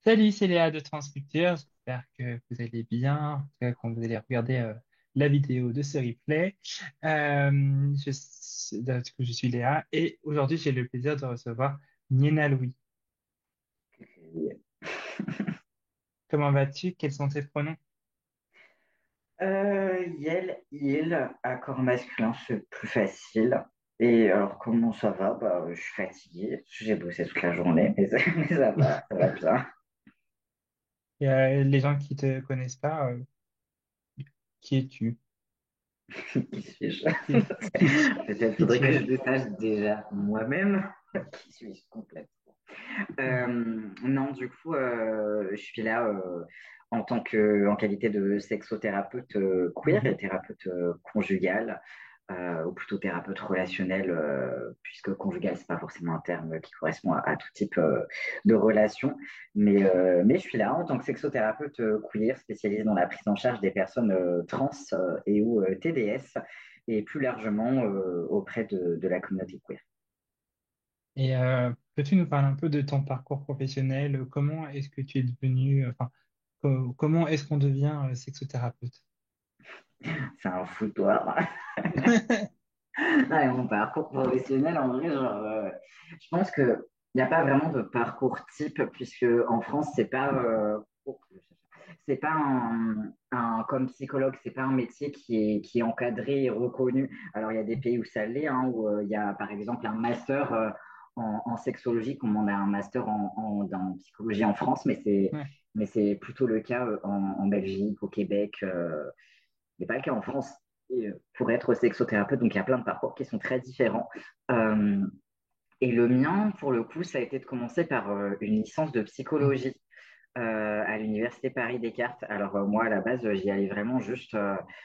Salut, c'est Léa de Transculture. J'espère que vous allez bien, en tout cas quand vous allez regarder la vidéo de ce replay. Je suis Léa et aujourd'hui j'ai le plaisir de recevoir Niena Louis. Comment vas-tu? Quels sont tes pronoms? Yel, il, accord masculin, c'est plus facile. Et alors, comment ça va? Je suis fatigué, j'ai bossé toute la journée, mais mais ça va bien. Et, les gens qui te connaissent pas, qui es-tu? Qui suis-je? Qui, qui, Peut-être qui faudrait tu que es? je le sache déjà moi-même. Qui suis-je complètement? Non, du coup, je suis là en qualité de sexothérapeute queer et Mhm. thérapeute conjugal. Ou plutôt thérapeute relationnel, puisque conjugal, c'est pas forcément un terme qui correspond à tout type de relation. Mais je suis là en tant que sexothérapeute queer, spécialisée dans la prise en charge des personnes trans et ou TDS, et plus largement auprès de la communauté queer. Et peux-tu nous parler un peu de ton parcours professionnel? Comment est-ce que tu es devenu, enfin, comment est-ce qu'on devient sexothérapeute? C'est un foutoir. Ouais, mon parcours professionnel, en vrai, je pense que il n'y a pas vraiment de parcours type, puisque en France, c'est pas comme psychologue, c'est pas un métier qui est encadré et reconnu. Alors, il y a des pays où ça l'est, hein, où il y a par exemple un master en sexologie, comme on a un master en psychologie en France, Ouais. mais c'est plutôt le cas en Belgique, au Québec. C'est pas le cas en France pour être sexothérapeute. Donc, il y a plein de parcours qui sont très différents. Euh, et le mien, pour le coup, ça a été de commencer par une licence de psychologie à l'université Paris-Descartes. Alors moi, à la base, j'y allais vraiment juste,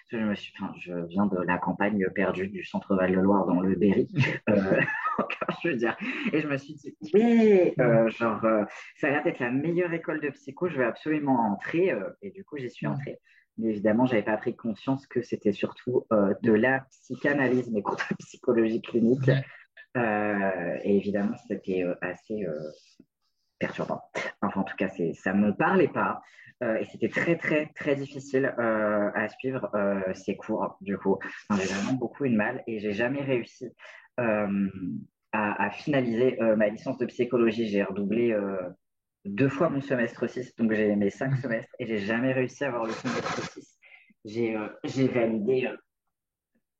je viens de la campagne perdue du centre Val-de-Loire dans le Berry, encore, je veux dire. Et je me suis dit, oui, ça a l'air d'être la meilleure école de psycho, je vais absolument entrer. Et du coup, j'y suis Ouais. entrée. Mais évidemment, j'avais pas pris conscience que c'était surtout de la psychanalyse, mais contre la psychologie clinique. Ouais. Et évidemment, c'était assez perturbant. Enfin, en tout cas, ça me parlait pas. Et c'était très, très, très difficile à suivre ces cours, du coup. Enfin, j'ai vraiment beaucoup eu de mal et j'ai jamais réussi euh, à finaliser ma licence de psychologie. J'ai redoublé deux fois mon semestre 6, donc j'ai mes cinq semestres et j'ai jamais réussi à avoir le semestre 6. J'ai validé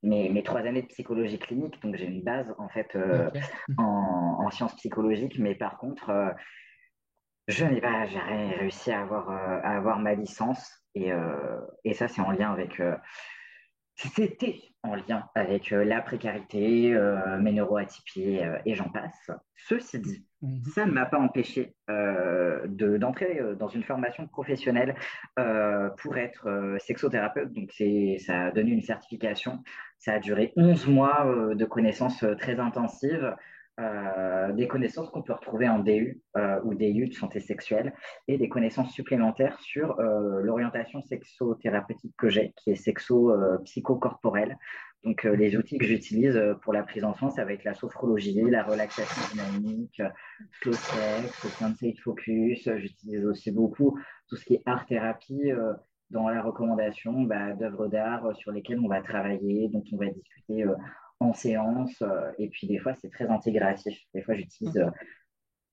mes 3 années de psychologie clinique, donc j'ai une base en fait Ok. en sciences psychologiques, mais par contre, je n'ai pas jamais réussi à avoir ma licence et ça, c'est en lien avec, c'était en lien avec la précarité, mes neuroatypies et j'en passe. Ceci dit, Mhm. ça ne m'a pas empêché d'entrer dans une formation professionnelle pour être sexothérapeute. Donc, ça a donné une certification. Ça a duré 11 mois de connaissances très intensives, des connaissances qu'on peut retrouver en DU ou DU de santé sexuelle et des connaissances supplémentaires sur l'orientation sexothérapeutique que j'ai, qui est sexo-psychocorporelle. Donc, les outils que j'utilise pour la prise en soin, ça va être la sophrologie, la relaxation dynamique, slow sex, sensate focus. J'utilise aussi beaucoup tout ce qui est art thérapie dans la recommandation d'œuvres d'art sur lesquelles on va travailler, dont on va discuter en séance. Et puis, des fois, c'est très intégratif. Des fois, j'utilise Ok.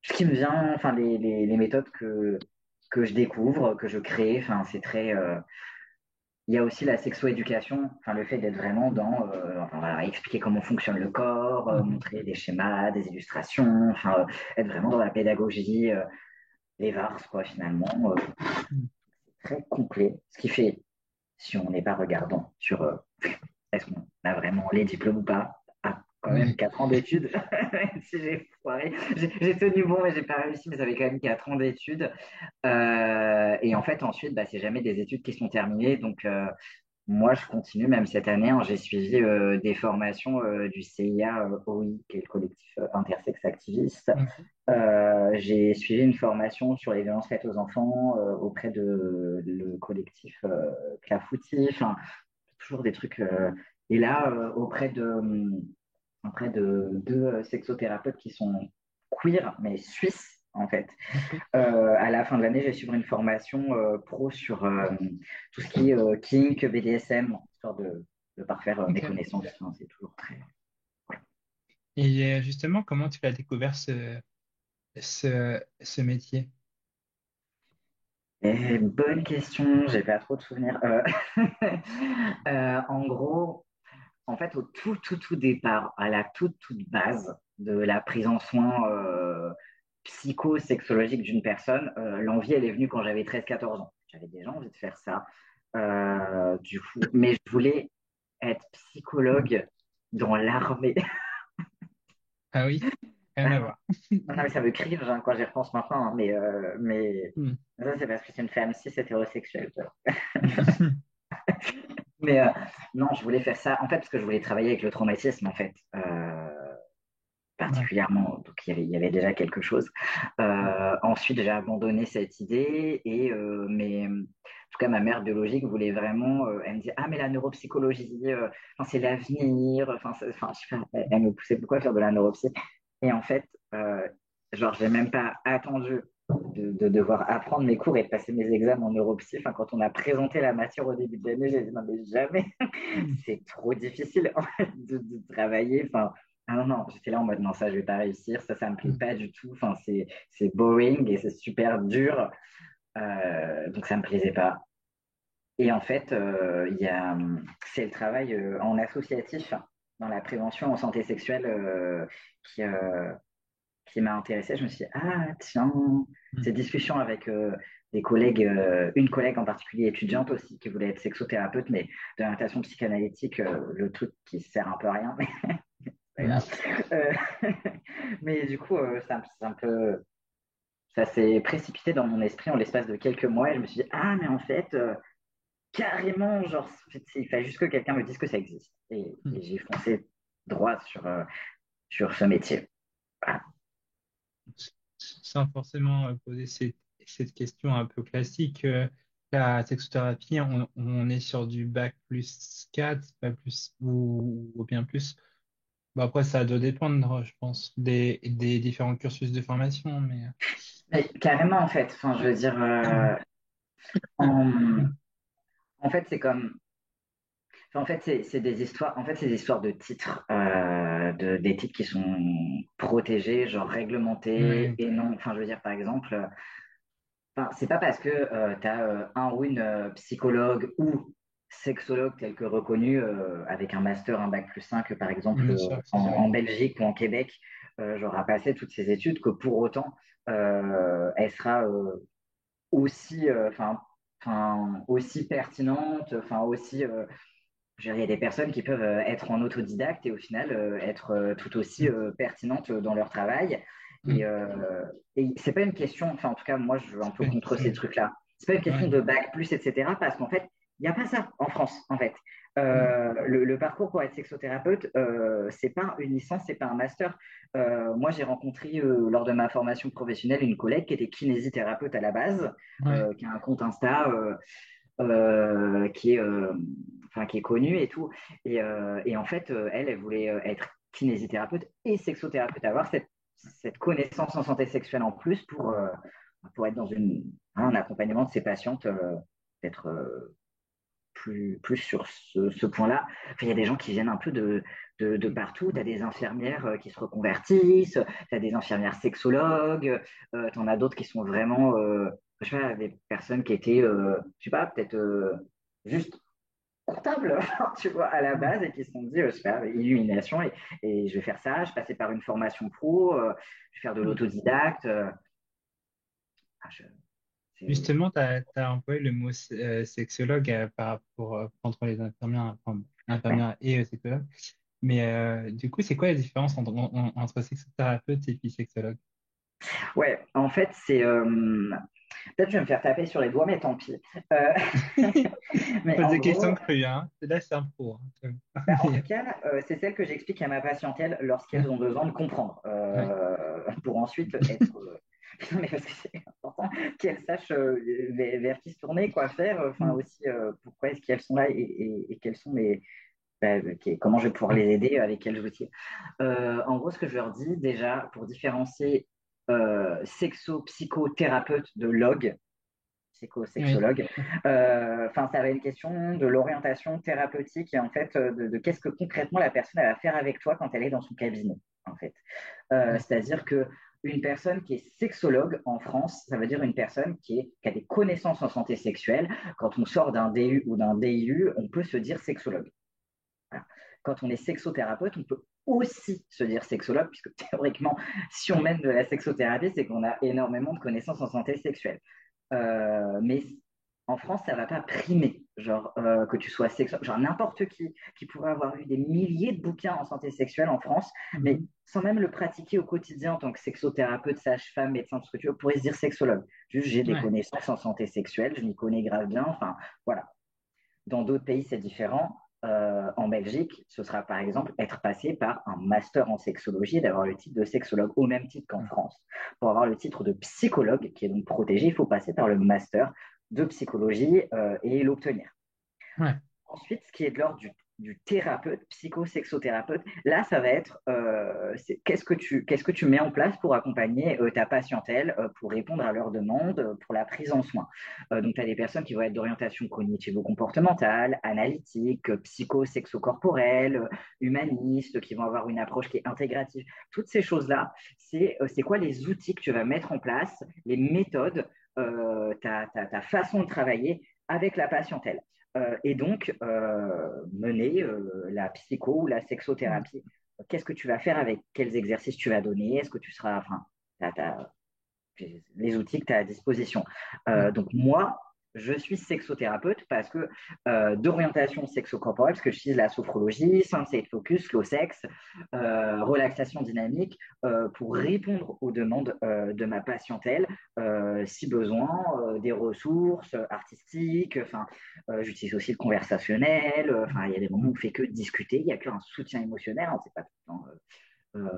ce qui me vient, enfin les méthodes que je découvre, que je crée, enfin c'est très. Il y a aussi la sexo-éducation, enfin le fait d'être vraiment dans, enfin, voilà, expliquer comment fonctionne le corps, Mhm. montrer des schémas, des illustrations, enfin être vraiment dans la pédagogie, les VARS quoi finalement, Mhm. très complet. Ce qui fait, si on n'est pas regardant sur est-ce qu'on a vraiment les diplômes ou pas? Ah, quand même Ouais. 4 ans d'études. Même si j'ai foiré. J'ai tenu bon, mais j'ai pas réussi, mais ça fait quand même 4 ans d'études. Et en fait, ensuite, c'est jamais des études qui sont terminées. Donc, moi, je continue, même cette année, hein, j'ai suivi des formations du CIA OI, qui est le collectif intersexe activiste. Ok. J'ai suivi une formation sur les violences faites aux enfants auprès de le collectif Clafoutis. Enfin, toujours des trucs. Et là, auprès de deux sexothérapeutes qui sont queer, mais suisses. en fait. Ok. À la fin de l'année, j'ai suivi une formation pro sur tout ce qui est kink, BDSM, histoire de parfaire mes Ok. connaissances. Enfin, c'est toujours très. Et justement, comment tu as découvert ce métier? Bonne question, j'ai pas trop de souvenirs. En gros, en fait, au tout départ, à la toute base de la prise en soin psycho-sexologique d'une personne, l'envie, elle est venue quand j'avais 13 14 ans. J'avais déjà envie de faire ça. Du coup, mais je voulais être psychologue dans l'armée. Ah oui, rien à voir. Non, mais ça me cringe hein, quand j'y repense maintenant, hein, mais Hmm. ça, c'est parce que c'est une femme cis hétérosexuelle. Mais non, je voulais faire ça, en fait, parce que je voulais travailler avec le traumatisme, en fait, Ouais. particulièrement. Donc, il y avait déjà quelque chose. Ensuite, j'ai abandonné cette idée, mais en tout cas, ma mère biologique voulait vraiment, elle me disait, ah, mais la neuropsychologie, enfin, c'est l'avenir, enfin, enfin, je sais pas, elle me poussait beaucoup à faire de la neuropsy. Et en fait, genre, j'ai même pas attendu de devoir apprendre mes cours et de passer mes examens en neuropsy. Enfin, quand on a présenté la matière au début de l'année, j'ai dit non, mais jamais, Hmm. c'est trop difficile en fait, de travailler. Enfin, ah non, non, j'étais là en mode non, ça, je vais pas réussir, ça me plaît Hmm. pas du tout. Enfin, c'est boring et c'est super dur. Donc, ça me plaisait pas. Et en fait, c'est le travail en associatif dans la prévention en santé sexuelle qui, euh, qui m'a intéressée. Je me suis dit, ah, tiens, Hmm. ces discussions avec des collègues, une collègue en particulier étudiante aussi, qui voulait être sexothérapeute, mais de l'orientation psychanalytique, le truc qui sert un peu à rien, mais c'est pas Hmm. grave. Euh, mais du coup, ça s'est précipité dans mon esprit en l'espace de quelques mois et je me suis dit, ah, mais en fait, carrément, genre, il fallait juste que quelqu'un me dise que ça existe. Et j'ai foncé droit sur ce métier. Voilà. Sans forcément poser cette question un peu classique, la sexothérapie, on est sur du bac plus 4 bac plus, ou bien plus. Bah après, ça doit dépendre, je pense, des différents cursus de formation, mais... Mais carrément, en fait, enfin, je veux dire, en, en fait, c'est comme, enfin, en fait, c'est des histoires, en fait, c'est des histoires de titres, des titres qui sont protégés, genre réglementés, Ouais, et non, enfin, je veux dire, par exemple, enfin, c'est pas parce que tu as un ou une psychologue ou sexologue tel que reconnu avec un master, un bac plus 5 par exemple, bien sûr, en Belgique ou en Québec, genre à passer toutes ces études, que pour autant, elle sera aussi, aussi pertinente, enfin, aussi. Je veux dire, il y a des personnes qui peuvent être en autodidacte et au final être tout aussi mm, pertinentes dans leur travail. Et, mm. euh, et c'est pas une question, enfin en tout cas moi je veux un peu contre ces C'est- trucs-là. C'est pas une question ouais, de bac plus, etc. Parce qu'en fait, il n'y a pas ça en France, en fait. mm, Le parcours pour être sexothérapeute, c'est pas une licence, c'est pas un master. Moi, j'ai rencontré lors de ma formation professionnelle une collègue qui était kinésithérapeute à la base, ouais, qui a un compte Insta qui est, qui est connue et tout. Et en fait, elle voulait être kinésithérapeute et sexothérapeute, avoir cette connaissance en santé sexuelle en plus pour être dans un accompagnement de ses patientes, d'être plus sur ce point-là. Enfin, il y a des gens qui viennent un peu de partout. Tu as des infirmières qui se reconvertissent, tu as des infirmières sexologues, tu en as d'autres qui sont vraiment, je sais pas, des personnes qui étaient, je sais pas, peut-être juste comptables, tu vois, à la mm. base et qui se sont dit, je sais pas, illumination et je vais faire ça. Je passais par une formation pro, je vais faire de Mm. l'autodidacte. Ah, c'est Justement, tu as employé le mot sexologue par rapport entre les infirmières, enfin, ouais. infirmières et sexologues. Mais du coup, c'est quoi la différence entre sexothérapeute et puis sexologue? Ouais, en fait, c'est peut-être je vais me faire taper sur les doigts, mais tant pis. Euh, mais Pose en des questions gros, crues, hein. Là, c'est un pro, hein. bah, en tout Mais, cas, c'est celle que j'explique à ma patientèle ouais, lorsqu'elles ont besoin de comprendre, ouais, pour ensuite être. Non, mais parce que c'est important qu'elles sachent vers qui se tourner, quoi faire, enfin mm, aussi pourquoi est-ce qu'elles sont là et quels sont comment je vais pouvoir mm, les aider avec quels outils. En gros, ce que je leur dis déjà pour différencier sexo-psychothérapeute de log, Oui. psychosexologue. Enfin, ça va être une question de l'orientation thérapeutique et en fait de qu'est-ce que concrètement la personne elle va faire avec toi quand elle est dans son cabinet, en fait. C'est-à-dire que une personne qui est sexologue en France, ça veut dire une personne qui a des connaissances en santé sexuelle. Quand on sort d'un DU ou d'un DIU, on peut se dire sexologue. Voilà. Quand on est sexothérapeute, on peut aussi se dire sexologue, puisque théoriquement, si on mène de la sexothérapie, c'est qu'on a énormément de connaissances en santé sexuelle. Mais en France, ça va pas primer, genre que tu sois sexologue, genre n'importe qui pourrait avoir eu des milliers de bouquins en santé sexuelle en France, mais Mhm. sans même le pratiquer au quotidien en tant que sexothérapeute, sage-femme, médecin, tout ce que tu veux, pourrait se dire sexologue. Juste, j'ai des Ouais. connaissances en santé sexuelle, je m'y connais grave bien, enfin, voilà. Dans d'autres pays, c'est différent. En Belgique, ce sera par exemple être passé par un master en sexologie et d'avoir le titre de sexologue au même titre qu'en France. Pour avoir le titre de psychologue, qui est donc protégé, il faut passer par le master de psychologie et l'obtenir. Ouais. Ensuite, ce qui est de l'ordre du thérapeute, psychosexothérapeute, là, ça va être qu'est-ce que tu mets en place pour accompagner ta patientèle, pour répondre à leurs demandes, pour la prise en soin. Donc, tu as des personnes qui vont être d'orientation cognitivo-comportementale, analytique, psycho-sexo-corporelle, humaniste, qui vont avoir une approche qui est intégrative. Toutes ces choses-là, c'est quoi les outils que tu vas mettre en place, les méthodes, ta façon de travailler avec la patientèle et donc mener la psycho ou la sexothérapie. Qu'est-ce que tu vas faire avec quels exercices tu vas donner? Est-ce que tu seras, enfin, les outils que tu as à disposition. Mm. Donc moi, je suis sexothérapeute parce que d'orientation sexo-corporelle, parce que j'utilise la sophrologie, Sensate Focus, slow sex, relaxation dynamique, pour répondre aux demandes de ma patientèle, si besoin, des ressources artistiques, enfin, j'utilise aussi le conversationnel, enfin, il y a des moments où on ne fait que discuter, il n'y a qu'un soutien émotionnel, hein, c'est pas tout le temps,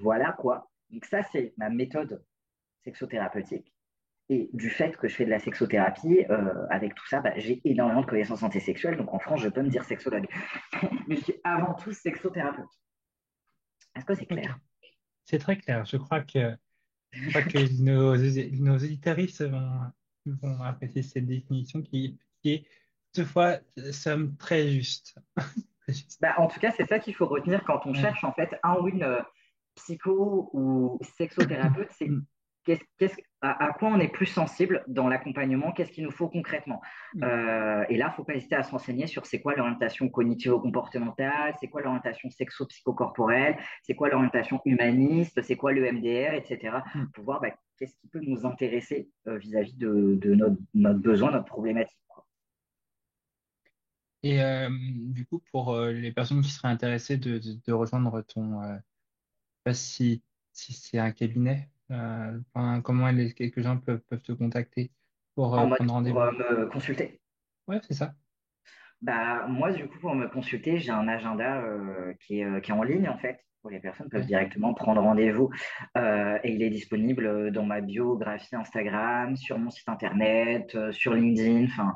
voilà quoi. Donc ça, c'est ma méthode sexothérapeutique. Et du fait que je fais de la sexothérapie, avec tout ça, bah, j'ai énormément de connaissances en santé sexuelle. Donc en France, je peux me dire sexologue. Mais je suis avant tout sexothérapeute. Est-ce que c'est Ok. clair? C'est très clair. Je crois que nos auditoristes vont apprécier cette définition qui est toutefois somme très juste. Très juste. Bah, en tout cas, c'est ça qu'il faut retenir quand on Ouais. cherche en fait un ou une psycho ou sexothérapeute, c'est Mm. à quoi on est plus sensible dans l'accompagnement, qu'est-ce qu'il nous faut concrètement. Mm. Et là, il ne faut pas hésiter à se renseigner sur c'est quoi l'orientation cognitivo-comportementale, c'est quoi l'orientation sexo-psychocorporelle, c'est quoi l'orientation humaniste, c'est quoi le MDR, etc. Mm. Pour voir bah, qu'est-ce qui peut nous intéresser vis-à-vis de notre besoin, notre problématique, quoi. Et du coup, pour les personnes qui seraient intéressées de rejoindre je sais pas si c'est un cabinet, enfin, comment quelques gens peuvent te contacter pour En mode prendre pour rendez-vous. me consulter. Ouais, c'est ça. Bah, moi, du coup, pour me consulter, j'ai un agenda qui est en ligne, en fait, où les personnes peuvent Ouais. directement prendre rendez-vous. Et il est disponible dans ma biographie Instagram, sur mon site internet, sur LinkedIn. Enfin,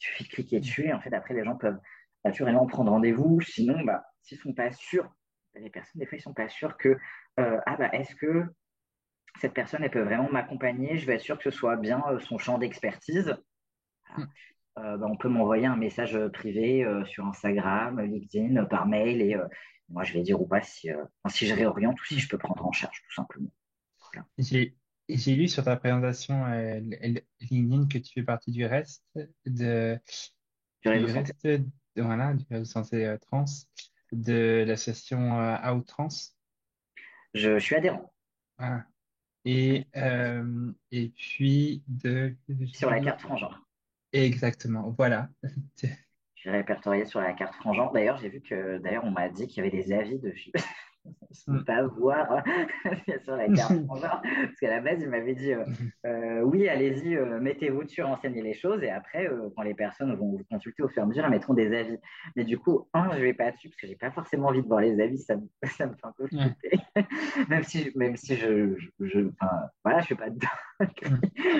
il suffit de cliquer Mm. dessus et en fait, après, les gens peuvent naturellement prendre rendez-vous. Sinon, bah, s'ils sont pas sûrs, les personnes, des fois, ils sont pas sûrs que, ah, bah, est-ce que cette personne, elle peut vraiment m'accompagner? Je vais être sûr que ce soit bien son champ d'expertise. Mm. Bah, on peut m'envoyer un message privé sur Instagram, LinkedIn, par mail et moi je vais dire ou pas si je réoriente ou si je Mm. peux prendre en charge tout simplement. Voilà. J'ai j'ai lu sur ta présentation LinkedIn que tu fais partie de Du réseau du santé. reste voilà du réseau santé trans de l'association Outtrans. Je suis adhérent Voilà. Et puis sur la carte Frangin. exactement, voilà. Je suis répertorié sur la carte Frangin. D'ailleurs, j'ai vu que d'ailleurs on m'a dit qu'il y avait des avis dessus. Je ne peux pas voir sur la carte Frangin. Parce qu'à la base, il m'avait dit oui, allez-y, mettez-vous dessus, renseignez les choses. Et après, quand les personnes vont vous consulter au fur et à mesure, elles mettront des avis. Mais du coup, je ne vais pas dessus parce que j'ai pas forcément envie de voir les avis. Ça me fait un peu Ouais. flipper. Même si enfin, voilà, je ne suis pas dedans.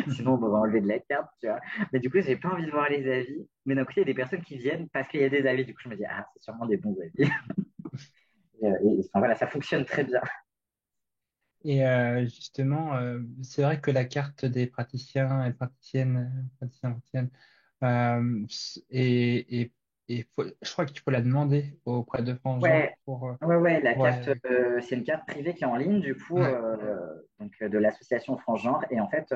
Sinon, on va enlever de la carte, tu vois. Mais du coup, j'ai pas envie de voir les avis. Mais d'un côté, il y a des personnes qui viennent parce qu'il y a des avis. Du coup, je me dis, ah, c'est sûrement des bons avis. Enfin, voilà, ça fonctionne très bien. Et justement, c'est vrai que la carte des praticiens et praticiennes, je crois qu'il faut la demander auprès de Frangin Ouais, ouais, la pour carte, c'est une carte privée qui est en ligne, du coup, ouais, de l'association Transgenre. Et en fait,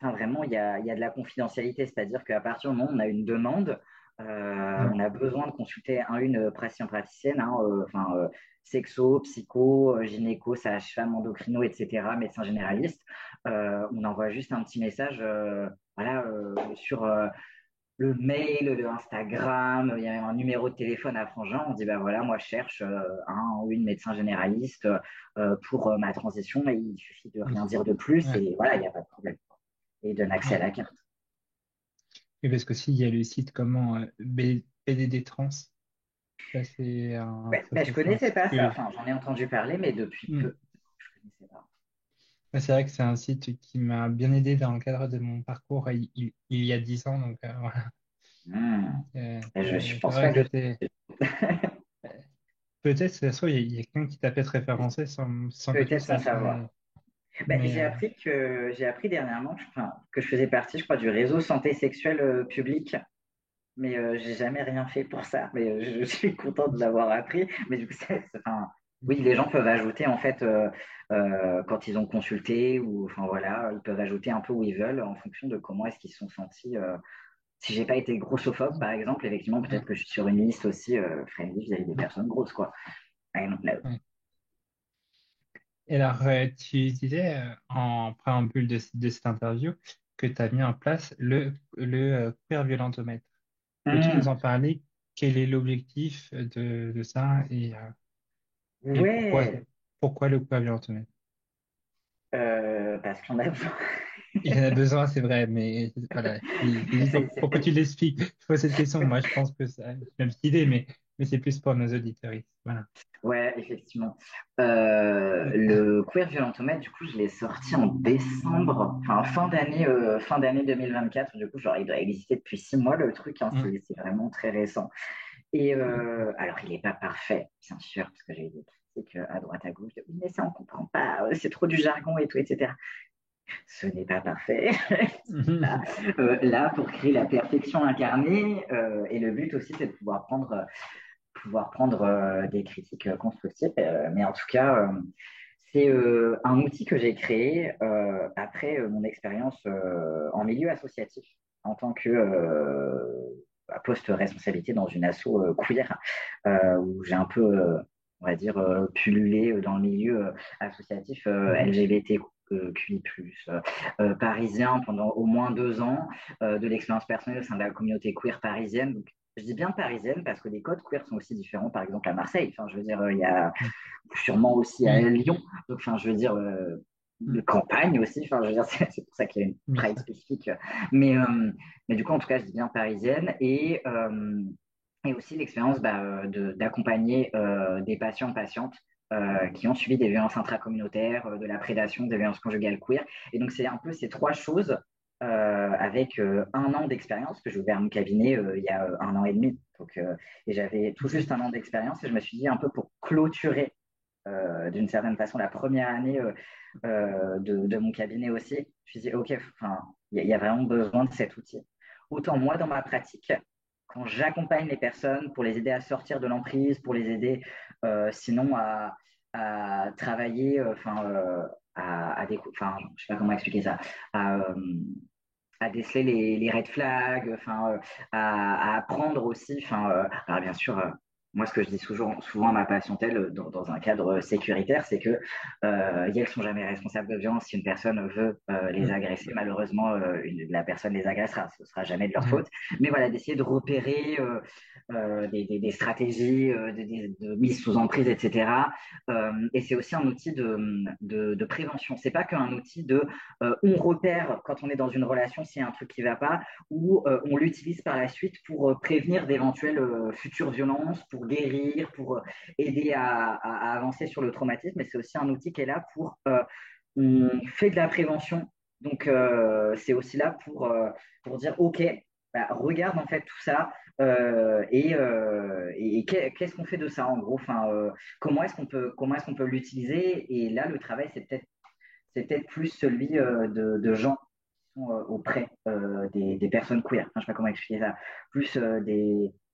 enfin, vraiment, il y a de la confidentialité, c'est-à-dire qu'à partir du moment où on a une demande, mm, on a besoin de consulter une praticien-praticienne, hein, enfin, sexo, psycho, gynéco, sage-femme, endocrino, etc., médecin généraliste. On envoie juste un petit message, voilà, sur le mail, le Instagram, il y a même un numéro de téléphone à Frangin. On dit, bah voilà, moi je cherche un ou une médecin généraliste pour ma transition et il suffit de rien dire de plus ouais, et voilà, il n'y a pas de problème. Et il donne accès à ouais. la carte. Et parce qu'aussi, il y a le site comment PDD Trans. Ouais, Ça, mais je c'est un connaissais site pas ça. que Enfin, j'en ai entendu parler, mais depuis mm. peu. Je connaissais pas. Ouais, c'est vrai que c'est un site qui m'a bien aidé dans le cadre de mon parcours il y a 10 ans. Donc, voilà. Hmm. Je C'est pense vrai pas que que c'était. Peut-être, ça se trouve, il y a quelqu'un qui t'a peut-être référencé sans que tu peut-être sans saches. savoir. Bah, Mais j'ai appris dernièrement enfin, que je faisais partie, je crois, du réseau santé sexuelle publique. Mais j'ai jamais rien fait pour ça. Mais je suis content de l'avoir appris. Mais du coup, enfin, oui, les gens peuvent ajouter en fait quand ils ont consulté ou enfin voilà, ils peuvent ajouter un peu où ils veulent en fonction de comment est-ce qu'ils se sont sentis. Si j'ai pas été grossophobe, par exemple, effectivement, peut-être ouais, que je suis sur une liste aussi friendly vis-à-vis des personnes grosses, quoi. I don't know. ouais. Et alors, tu disais en préambule de cette interview que tu as mis en place le queer violentomètre. Peux-tu nous Hmm. en parler? Quel est l'objectif de ça et Ouais, pourquoi le queer violentomètre? parce qu'on a besoin. Il y en a besoin, c'est vrai, mais voilà, c'est juste pour que C'est tu l'expliques. Je pose cette question. Moi, je pense que ça, j'ai une petite idée, mais c'est plus pour nos auditeurs. Voilà. Ouais, effectivement. Le Queer Violentomètre, du coup, je l'ai sorti en décembre, enfin fin d'année 2024. Du coup, genre, il doit exister depuis 6 mois, le truc, hein, Mm, c'est vraiment très récent. Et mm, alors, il n'est pas parfait, bien sûr, parce que j'ai eu des critiques à droite, à gauche, de, oui, mais ça, on comprend pas, c'est trop du jargon et tout, etc. Ce n'est pas parfait. Là, mm. là, pour créer la perfection incarnée, et le but aussi, c'est de pouvoir prendre des critiques constructives. Mais en tout cas, c'est un outil que j'ai créé après mon expérience en milieu associatif en tant que poste-responsabilité dans une asso queer où j'ai un peu, on va dire, pullulé dans le milieu associatif LGBTQI+, parisien pendant au moins 2 ans, de l'expérience personnelle au sein de la communauté queer parisienne. Donc, je dis bien parisienne parce que les codes queer sont aussi différents, par exemple à Marseille. Enfin, je veux dire, il y a sûrement aussi à Oui, Lyon. Donc, enfin, je veux dire, de mm, campagne aussi. Enfin, je veux dire, c'est pour ça qu'il y a une oui, pride spécifique. Mais, euh, mais du coup, en tout cas, je dis bien parisienne. Et aussi l'expérience d'accompagner des patients, patientes qui ont subi des violences intracommunautaires, de la prédation, des violences conjugales queer. Et donc, c'est un peu ces trois choses avec 1 an d'expérience, que j'ai ouvert mon cabinet il y a 1 an et demi. Donc, et j'avais tout juste 1 an d'expérience et je me suis dit un peu pour clôturer d'une certaine façon la première année de mon cabinet aussi. Je me suis dit, OK, enfin, il y a vraiment besoin de cet outil. Autant moi, dans ma pratique, quand j'accompagne les personnes pour les aider à sortir de l'emprise, pour les aider sinon à travailler, enfin, je sais pas comment expliquer ça, à, euh, à déceler les red flags, enfin, à apprendre aussi. Enfin, alors bien sûr, moi, ce que je dis souvent à ma patientèle dans un cadre sécuritaire, c'est que elles sont jamais responsables de violence. Si une personne veut les mm, agresser, malheureusement, la personne les agressera. Ce sera jamais de leur mm, faute. Mais voilà, d'essayer de repérer des stratégies de mise sous emprise, etc. Et c'est aussi un outil de prévention. C'est pas qu'un outil de on repère quand on est dans une relation s'il y a un truc qui ne va pas, ou on l'utilise par la suite pour prévenir d'éventuelles futures violences, pour guérir, pour aider à avancer sur le traumatisme. Mais c'est aussi un outil qui est là pour on fait de la prévention. Donc c'est aussi là pour dire OK, bah, regarde en fait tout ça et qu'est-ce qu'on fait de ça en gros. Enfin, comment est-ce qu'on peut l'utiliser. Et là, le travail, c'est peut-être c'est peut-être plus celui de gens qui sont auprès des personnes queer. Enfin, je ne sais pas comment expliquer ça. Plus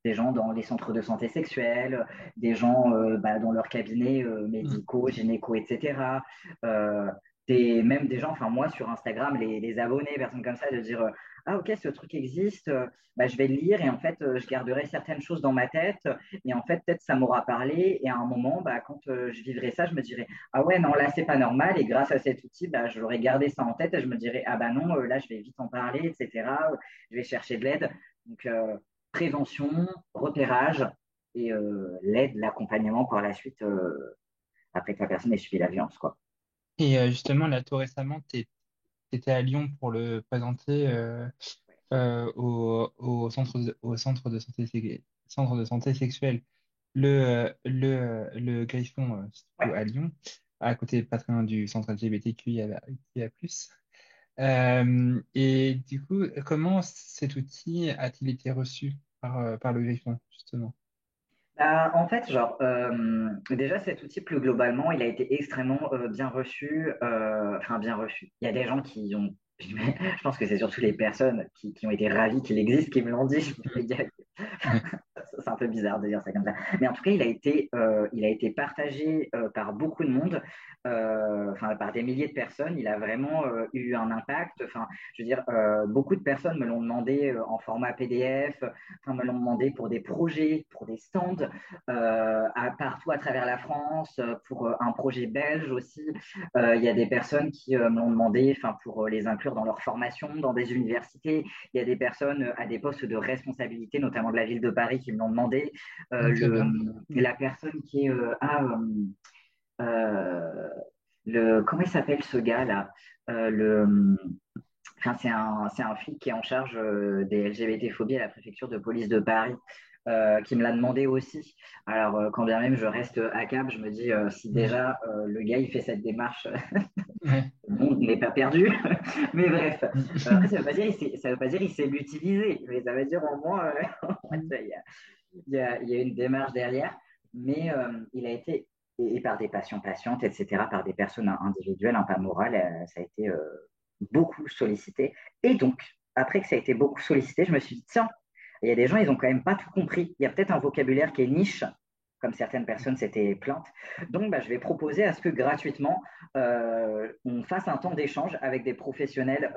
des gens dans les centres de santé sexuelle, des gens dans leurs cabinets Mm. médicaux, gynéco, etc. Euh, même des gens, enfin moi sur Instagram, les abonnés, personnes comme ça, de dire ah ok, ce truc existe, je vais le lire et en fait je garderai certaines choses dans ma tête et en fait peut-être ça m'aura parlé et à un moment, quand je vivrai ça, je me dirai ah ouais, non, là, c'est pas normal. Et grâce à cet outil, je l'aurais gardé ça en tête et je me dirais, ah bah non, là, je vais vite en parler, etc. Je vais chercher de l'aide. Donc, prévention, repérage et l'aide, l'accompagnement par la suite, après que la personne ait subi la violence, quoi. Et justement, là, tout récemment, tu étais à Lyon pour le présenter au centre de santé sexuelle. Le Griffon se trouve Ouais. à Lyon, à côté pas très loin du centre LGBTQIA+. Et du coup, comment cet outil a-t-il été reçu par le Griffon, justement? En fait, genre, déjà, cet outil, plus globalement, il a été extrêmement bien reçu. Enfin, bien reçu. Il y a des gens qui ont. Je pense que c'est surtout les personnes qui ont été ravies qu'il existe qui me l'ont dit. Je me Mm. fais gaffe. Ouais. C'est un peu bizarre de dire ça comme ça. Mais en tout cas, il a été partagé par beaucoup de monde, enfin, par des milliers de personnes. Il a vraiment eu un impact. Enfin, je veux dire, beaucoup de personnes me l'ont demandé en format PDF, enfin, me l'ont demandé pour des projets, pour des stands, partout à travers la France, pour un projet belge aussi. Il y a des personnes qui me l'ont demandé, enfin, pour les inclure dans leur formation, dans des universités. Il y a des personnes à des postes de responsabilité, notamment de la ville de Paris, qui me l'ont demandé. Ok, bien. La personne qui est euh, comment il s'appelle ce gars-là? Enfin, c'est un flic qui est en charge des LGBT-phobies à la préfecture de police de Paris, qui me l'a demandé aussi. Alors, quand bien même je reste à Cap, je me dis, si Mm. déjà le gars il fait cette démarche, Ouais. le monde n'est pas perdu. Mais bref, après, Mm. ça veut pas dire il sait l'utiliser, mais ça veut dire au moins, Mm. il y a une démarche derrière. Mais il a été, et par des patients, patientes, etc., par des personnes individuelles, pas morales, ça a été beaucoup sollicité. Et donc, après que ça a été beaucoup sollicité, je me suis dit, tiens, il y a des gens, ils ont quand même pas tout compris. Il y a peut-être un vocabulaire qui est niche, comme certaines personnes s'étaient plaintes. Donc, je vais proposer à ce que gratuitement, on fasse un temps d'échange avec des professionnels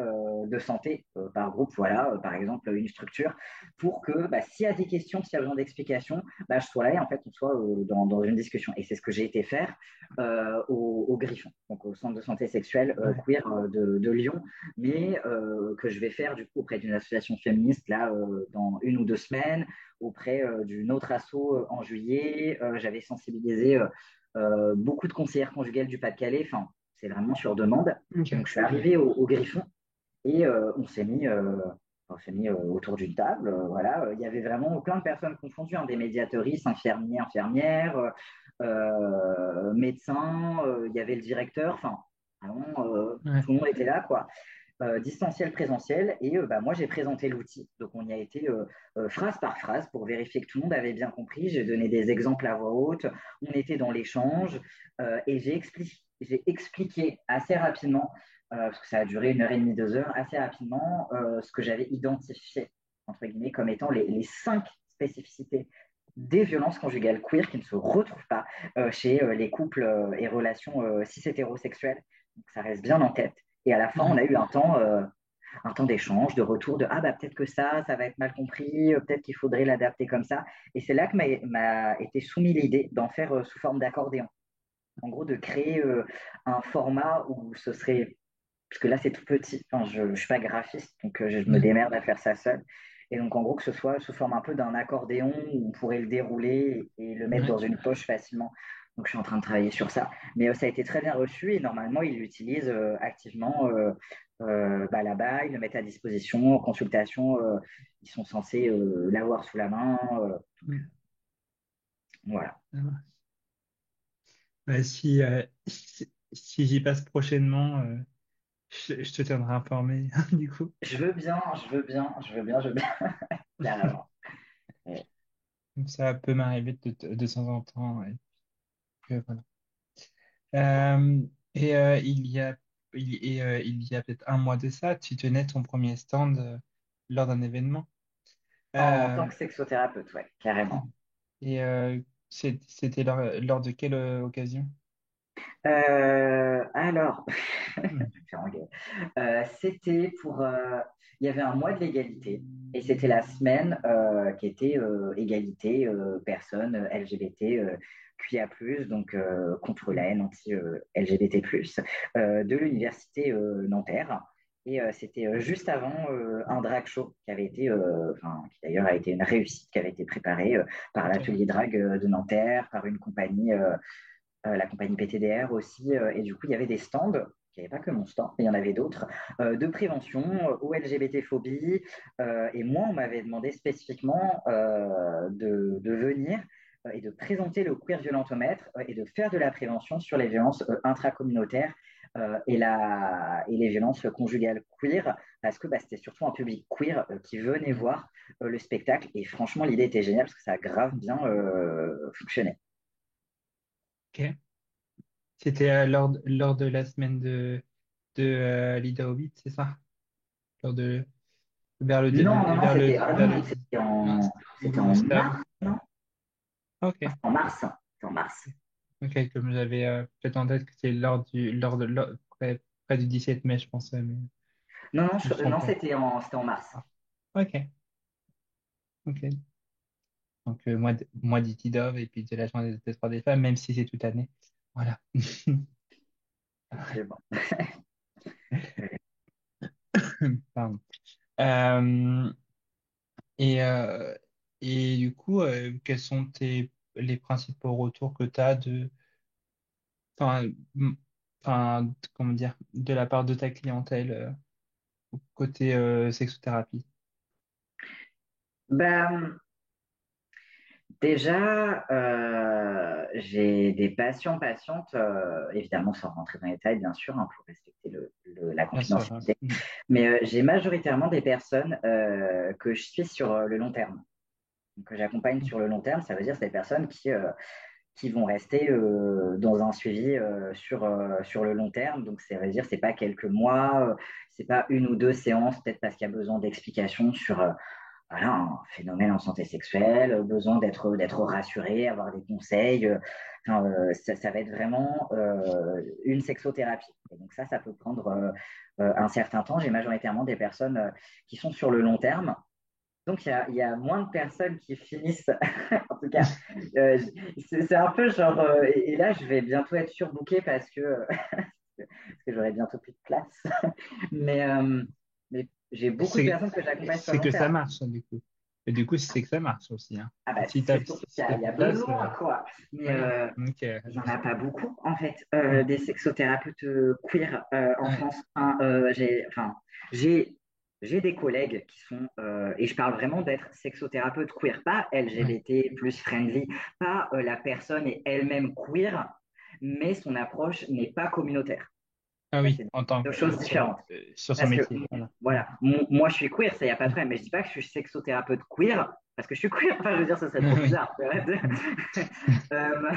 de santé par groupe, voilà, par exemple une structure, pour que s'il y a des questions, s'il y a besoin d'explications, je sois là et en fait on soit dans une discussion. Et c'est ce que j'ai été faire au Griffon, donc au centre de santé sexuelle Ouais. queer de Lyon, mais que je vais faire du coup auprès d'une association féministe là dans une ou deux semaines, auprès d'une autre asso en juillet. J'avais sensibilisé beaucoup de conseillères conjugales du Pas-de-Calais. Enfin, c'est vraiment sur demande. Et Ok. donc je suis Ouais. arrivé au Griffon et on s'est mis autour d'une table. Voilà, il y avait vraiment plein de personnes confondues, hein, des médiatrices, infirmières, médecins. Il y avait le directeur. Enfin, vraiment, Ouais. tout le monde était là, quoi. Distanciel, présentiel. Et moi, j'ai présenté l'outil. Donc, on y a été phrase par phrase pour vérifier que tout le monde avait bien compris. J'ai donné des exemples à voix haute. On était dans l'échange et j'ai expliqué assez rapidement, parce que ça a duré une heure et demie, deux heures, assez rapidement, ce que j'avais identifié, entre guillemets, comme étant les cinq spécificités des violences conjugales queer qui ne se retrouvent pas chez les couples et relations cis-hétérosexuels. Donc, ça reste bien en tête. Et à la fin, on Ouais. a eu un temps d'échange, de retour de ah peut-être que ça va être mal compris, peut-être qu'il faudrait l'adapter comme ça. Et c'est là que m'a été soumis l'idée d'en faire sous forme d'accordéon. En gros, de créer un format où ce serait, parce que là c'est tout petit, enfin, je ne suis pas graphiste, donc je me Ouais. démerde à faire ça seul. Et donc en gros que ce soit sous forme un peu d'un accordéon où on pourrait le dérouler et le mettre Ouais. dans une poche facilement. Donc je suis en train de travailler sur ça. Mais ça a été très bien reçu et normalement ils l'utilisent activement là-bas, ils le mettent à disposition, en consultation, ils sont censés l'avoir sous la main. Mm. Voilà. Ça va. Bah, si j'y passe prochainement, je te tiendrai informé, du coup. Je veux bien, je veux bien, je veux bien, je veux bien, carrément. Ouais. Ça peut m'arriver de temps en temps. Et voilà. Euh, il y a il y a peut-être un mois de ça, tu tenais ton premier stand lors d'un événement. En tant Euh, que sexothérapeute, ouais, carrément. et c'était lors de quelle occasion? Alors, je Hmm. vais me faire engueuler. C'était pour. Il y avait un mois de l'égalité et c'était la semaine qui était égalité personnes LGBT QIA+, donc contre la haine anti-LGBT+, de l'université Nanterre. Et c'était juste avant un drag show qui avait été, enfin, qui d'ailleurs a été une réussite, qui avait été préparé par Ok. l'atelier drag de Nanterre, par une compagnie la compagnie PTDR aussi. Et du coup, il y avait des stands, il n'y avait pas que mon stand, mais il y en avait d'autres, de prévention aux LGBT-phobie. Et moi, on m'avait demandé spécifiquement de venir et de présenter le queer violentomètre et de faire de la prévention sur les violences intracommunautaires et les violences conjugales queer, parce que bah, c'était surtout un public queer qui venait Hmm. voir le spectacle. Et franchement, l'idée était géniale parce que ça a grave bien fonctionné. Ok. C'était lors de la semaine de Lida Hobbit, c'est ça? Lors de, Non, non, non, vers le, non, c'était ou en c'était avant? mars, non? Ok. En mars. C'était en mars. Ok, comme j'avais peut-être en tête que c'était près du 17 mai, je pensais, mais Non, non, je me suis non, trompé. c'était en mars. Ah, ok, ok. Donc, moi d'Iti Dove et puis de la journée des droits des femmes, même si c'est toute l'année. Voilà. Effectivement. Pardon. Euh, et, euh, et du coup, quels sont les principaux retours que tu as enfin, m- comment dire, de la part de ta clientèle côté sexothérapie? Ben, déjà, j'ai des patients, patientes, évidemment sans rentrer dans les détails, bien sûr, hein, pour respecter la Bien sûr. confidentialité, mais j'ai majoritairement des personnes que je suis sur le long terme, que j'accompagne sur le long terme. Ça veut dire que c'est des personnes qui vont rester dans un suivi sur le long terme. Donc, ça veut dire c'est pas quelques mois, c'est pas une ou deux séances, peut-être parce qu'il y a besoin d'explications sur voilà, un phénomène en santé sexuelle, besoin d'être rassuré, avoir des conseils. Enfin, ça va être vraiment une sexothérapie. Et donc ça peut prendre un certain temps. J'ai majoritairement des personnes qui sont sur le long terme. Donc, il y a moins de personnes qui finissent. En tout cas, euh, c'est un peu genre. Et là, je vais bientôt être surbooké parce que j'aurai bientôt plus de place. Mais, euh, mais j'ai beaucoup de personnes que j'accompagne sur le C'est long que ça terme. marche, hein, du coup. Et du coup, c'est que ça marche aussi, hein. Ah bah, Si c'est surtout si qu'il y a, t'as il y plus a de place, besoin, quoi. Mais oui. Ok, il n'y en je a sais. pas beaucoup, en fait, Hmm. des sexothérapeutes queer en Ouais, France. Hein, j'ai, j'ai des collègues qui sont, et je parle vraiment d'être sexothérapeute queer, pas ouais. LGBT plus friendly, pas la personne est elle-même queer, mais son approche n'est pas communautaire. Ah Ça, oui, c'est en tant deux que choses différentes. sur son Parce que, métier, voilà. Hmm. voilà, moi, je suis queer, ça, il n'y a pas de problème, mais je dis pas que je suis sexothérapeute queer, parce que je suis queer. Enfin, je veux dire, ça serait trop Oui. bizarre. Hmm. Euh,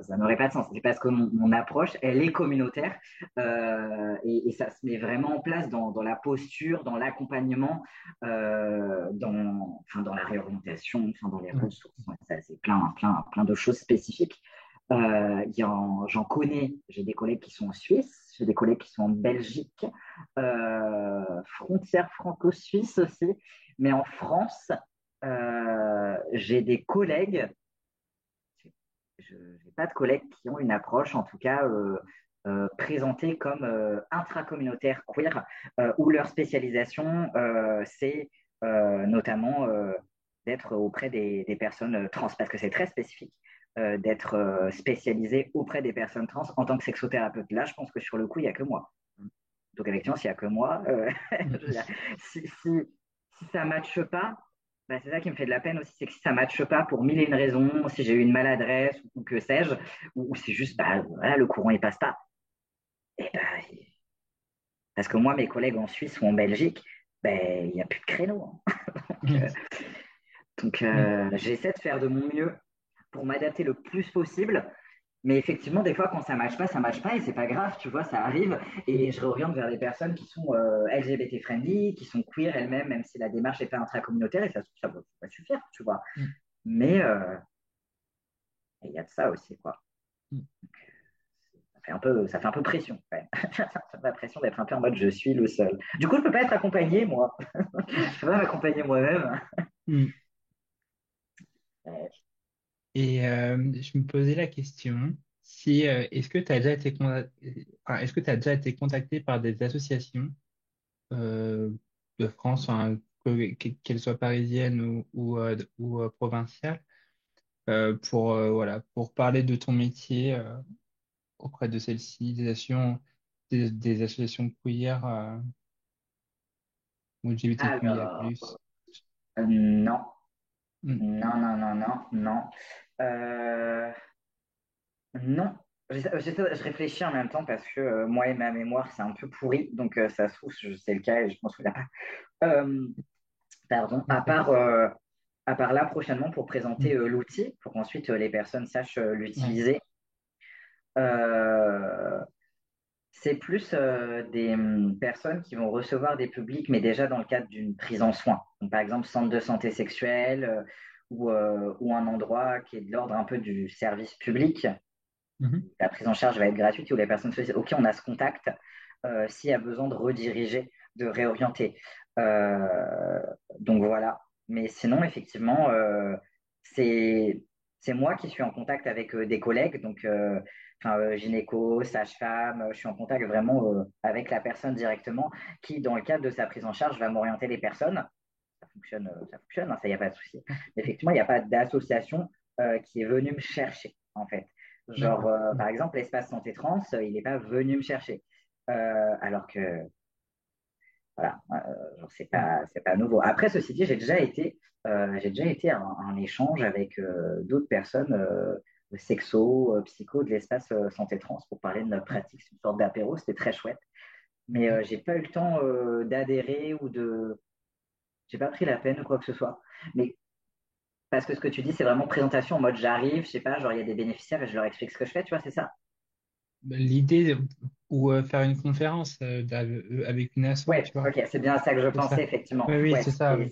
ça n'aurait pas de sens. C'est parce que mon approche, elle est communautaire et ça se met vraiment en place dans la posture, dans l'accompagnement, enfin, dans la réorientation, enfin, dans les Ouais. ressources. Ouais, ça, c'est plein de choses spécifiques. J'en connais, j'ai des collègues qui sont en Suisse, j'ai des collègues qui sont en Belgique, frontière franco-suisse aussi, mais en France, j'ai des collègues, je n'ai pas de collègues qui ont une approche, en tout cas, présentée comme intracommunautaire queer, où leur spécialisation, c'est notamment d'être auprès des personnes trans, parce que c'est très spécifique, d'être spécialisé auprès des personnes trans en tant que sexothérapeute. Là, je pense que sur le coup, il n'y a que moi. Donc, effectivement, s'il n'y a que moi, je veux dire, si ça ne matche pas, bah, c'est ça qui me fait de la peine aussi, c'est que si ça ne matche pas pour mille et une raisons, si j'ai eu une maladresse ou que sais-je, ou c'est juste, bah, voilà, le courant, il passe pas. Et bah, parce que moi, mes collègues en Suisse ou en Belgique, ben, il n'y a plus de créneau. Donc, Hmm. Hmm. j'essaie de faire de mon mieux pour m'adapter le plus possible. Mais effectivement, des fois, quand ça matche pas et c'est pas grave, tu vois, ça arrive. Et Mm. je réoriente vers des personnes qui sont LGBT friendly, qui sont queer elles-mêmes, même si la démarche n'est pas intracommunautaire, et ça peut suffire, tu vois. Mm. Mais il y a de ça aussi, quoi. Mm. Ça fait un peu pression, quand même. Ça fait la pression d'être un peu en mode je suis le seul. Du coup, je peux pas être accompagné, moi. Je peux pas m'accompagner moi-même. Mm. Euh, Et je me posais la question si est-ce que tu as déjà été est-ce que tu déjà été contacté par des associations euh, de France, hein, qu'elles soient parisiennes ou provinciales, pour voilà pour parler de ton métier auprès de celles-ci, des associations queer ou alors, LGBTQIA+. non, Mm. non, non, non, non, non. Euh, Non, je réfléchis en même temps parce que moi et ma mémoire, c'est un peu pourri. Donc, ça se trouve, c'est le cas et je m'en souviens pas. Euh, Pardon. Ok. À part là, prochainement, pour présenter Mm. l'outil, pour qu'ensuite les personnes sachent Ouais. l'utiliser. Euh, c'est plus des personnes qui vont recevoir des publics, mais déjà dans le cadre d'une prise en soin. Donc, par exemple, centre de santé sexuelle ou un endroit qui est de l'ordre un peu du service public. Mhm. La prise en charge va être gratuite où les personnes se disent, OK, on a ce contact, s'il y a besoin de rediriger, de réorienter. Euh, donc voilà. Mais sinon, effectivement, c'est, c'est moi qui suis en contact avec des collègues, donc gynéco, sage-femme, je suis en contact vraiment avec la personne directement qui, dans le cadre de sa prise en charge, va m'orienter les personnes. Ça fonctionne, hein, ça, il n'y a pas de souci. Mais effectivement, il n'y a pas d'association qui est venue me chercher, en fait. Genre, D'accord. par exemple, l'espace santé trans, il n'est pas venu me chercher. Alors que, voilà, genre, Mm. c'est pas nouveau. Après, ceci dit, j'ai déjà été en échange avec d'autres personnes, sexo, psycho, de l'espace santé trans pour parler de notre pratique. C'est une sorte d'apéro, c'était très chouette. Mais Ok. j'ai pas eu le temps d'adhérer ou de. J'ai pas pris la peine ou quoi que ce soit. Mais parce que ce que tu dis, c'est vraiment présentation en mode j'arrive, je sais pas, genre il y a des bénéficiaires et je leur explique ce que je fais, tu vois, c'est ça? L'idée ou faire une conférence avec une asso, Ouais, tu vois. ok, c'est bien ça que je C'est pensais, ça. effectivement. Oui, oui, Ouais, c'est ça, oui.